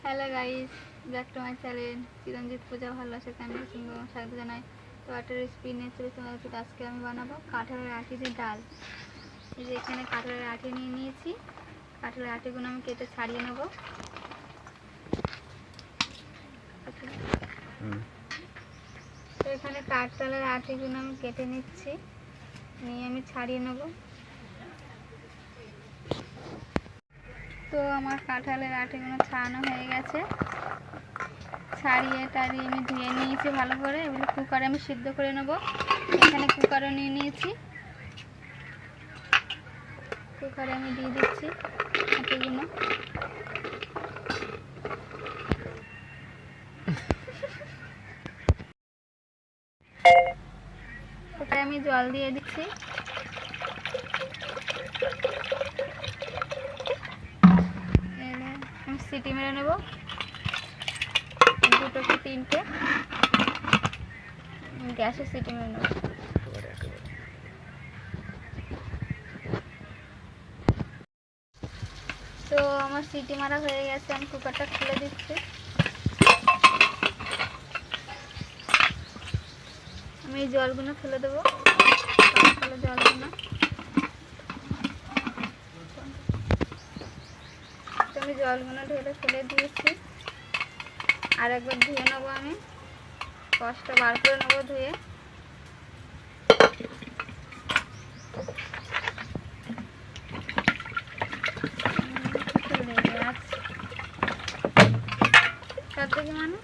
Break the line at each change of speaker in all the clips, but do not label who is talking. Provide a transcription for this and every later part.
Hello guys, back to my channel Chiranjit Puja ভালোবাসা চ্যানেলে তোমাদের স্বাগত জানাই। তো একটা রেসিপি নিয়ে চলে তোমাদের আজকে আমি বানাবো কাঁঠালের আটি দিয়ে ডাল। এই যে এখানে কাঁঠালের আটি নিয়ে নিয়েছি। কাঁঠালের আটিগুলো আমি কেটে ছাড়িয়ে নেব। তো এখানে কাঁঠালের আটিগুলো আমি কেটে নিচ্ছি, নিয়ে আমি ছাড়িয়ে নেব। তো আমার কাঁঠালের আটিগুলো ছাড়ানো হয়ে গেছে, ছাড়িয়ে টাড়িয়ে আমি ধুয়ে নিয়েছি ভালো করে। এগুলো কুকারে আমি সিদ্ধ করে নেব। এখানে কুকারও নিয়ে নিয়েছি, কুকারে আমি দিয়ে দিচ্ছি আটিগুলো। কুকারে আমি জল দিয়ে দিচ্ছি। আমি সিটি মেরে নেব, দুটো কি তিনটে গ্যাসে সিটি মেরে নেব। তো আমার সিটি মারা হয়ে গেছে, আমি কুকারটা খুলে দিচ্ছি। আমি এই জলগুলো ফেলে দেবো, জলগুলো। তো আমি জলগুলো ঢেলে ফেলে দিয়েছি। আর একবার ধুয়ে নেবো, আমি কষ্ট বার করে নেবো ধুয়ে। মানে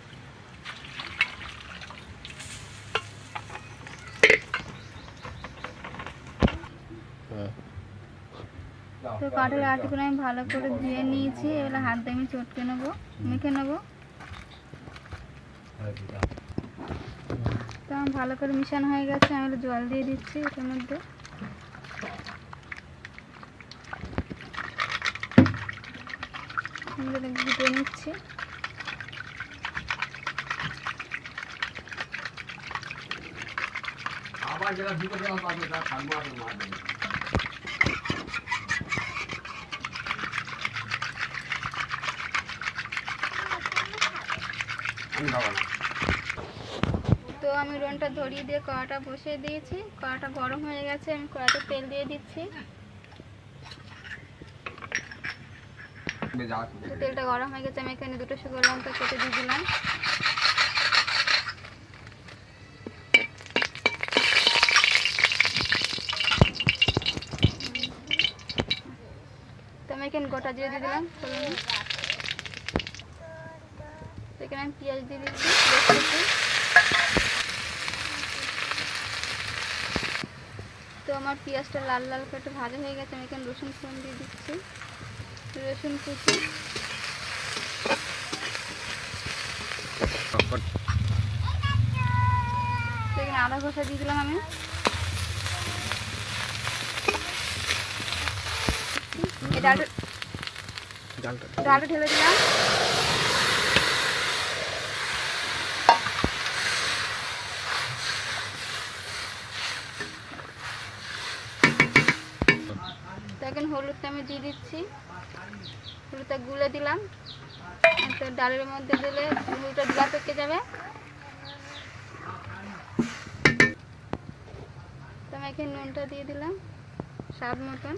তো কাঠের আটিগুলো আমি ভালো করে ধুয়ে নিয়েছি। এগুলো হাত দিয়ে আমি চটকে নেবো, মেখে নেবো। তো আমার ভালো করে মিশানো হয়ে গেছে, আমি জল দিয়ে দিচ্ছি এটার মধ্যে। ঘুটে নিচ্ছি। তো আমি উনুনটা ধরিয়ে দিয়ে কড়াটা বসিয়ে দিয়েছি। কড়াটা গরম হয়ে গেছে, আমি কড়াতে তেল দিয়ে দিচ্ছি। তেলটা গরম হয়ে গেছে, আমি এখানে দুটো শুকনো লঙ্কা কেটে দিয়ে দিলাম। তো আমি এখানে গোটা জিরে দিয়ে দিলাম। এখানে আমি পেঁয়াজ দিয়ে দিচ্ছি। তো আমার পেঁয়াজটা লাল লাল করে একটু ভাজা হয়ে গেছে, আমি এখানে রসুন ফোড়ন দিয়ে দিচ্ছি। রসুন কুচি, এখানে আদা ঘষা দিয়ে দিলাম। আমি ডালটা ঢেলে দিলাম। তো এখন হলুদটা আমি দিয়ে দিচ্ছি, হলুদটা গুলে দিলাম। তো ডালের মধ্যে দিলে হলুদটা দিলা পেকে যাবে। তো আমি এখানে নুনটা দিয়ে দিলাম স্বাদ মতন।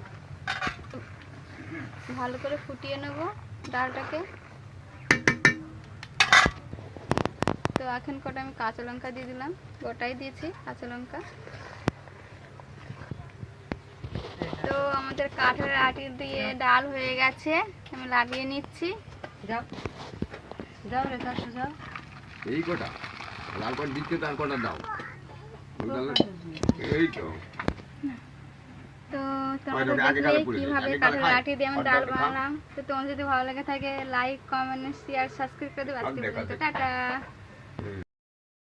ভালো করে ফুটিয়ে নেব ডালটাকে। তো এখন কটা আমি কাঁচা লঙ্কা দিয়ে দিলাম, গোটাই দিয়েছি কাঁচা লঙ্কা। তো আমাদের কাঠের আটি দিয়ে ডাল হয়ে গেছে, আমি লাগিয়ে নিচ্ছি। যাও যাও রে কাশু যাও।
এই কটা লাল কটা দিচ্ছে, তার কটা দাও। এই তো
তোমাদের দেখলে কিভাবে কাঠের আটি দিয়ে আমি ডাল বানালাম। তো তোমার যদি ভালো লাগে থাকে লাইক, কমেন্ট, শেয়ার, সাবস্ক্রাইব করে দেবে। আজকে পর্যন্ত টাটা।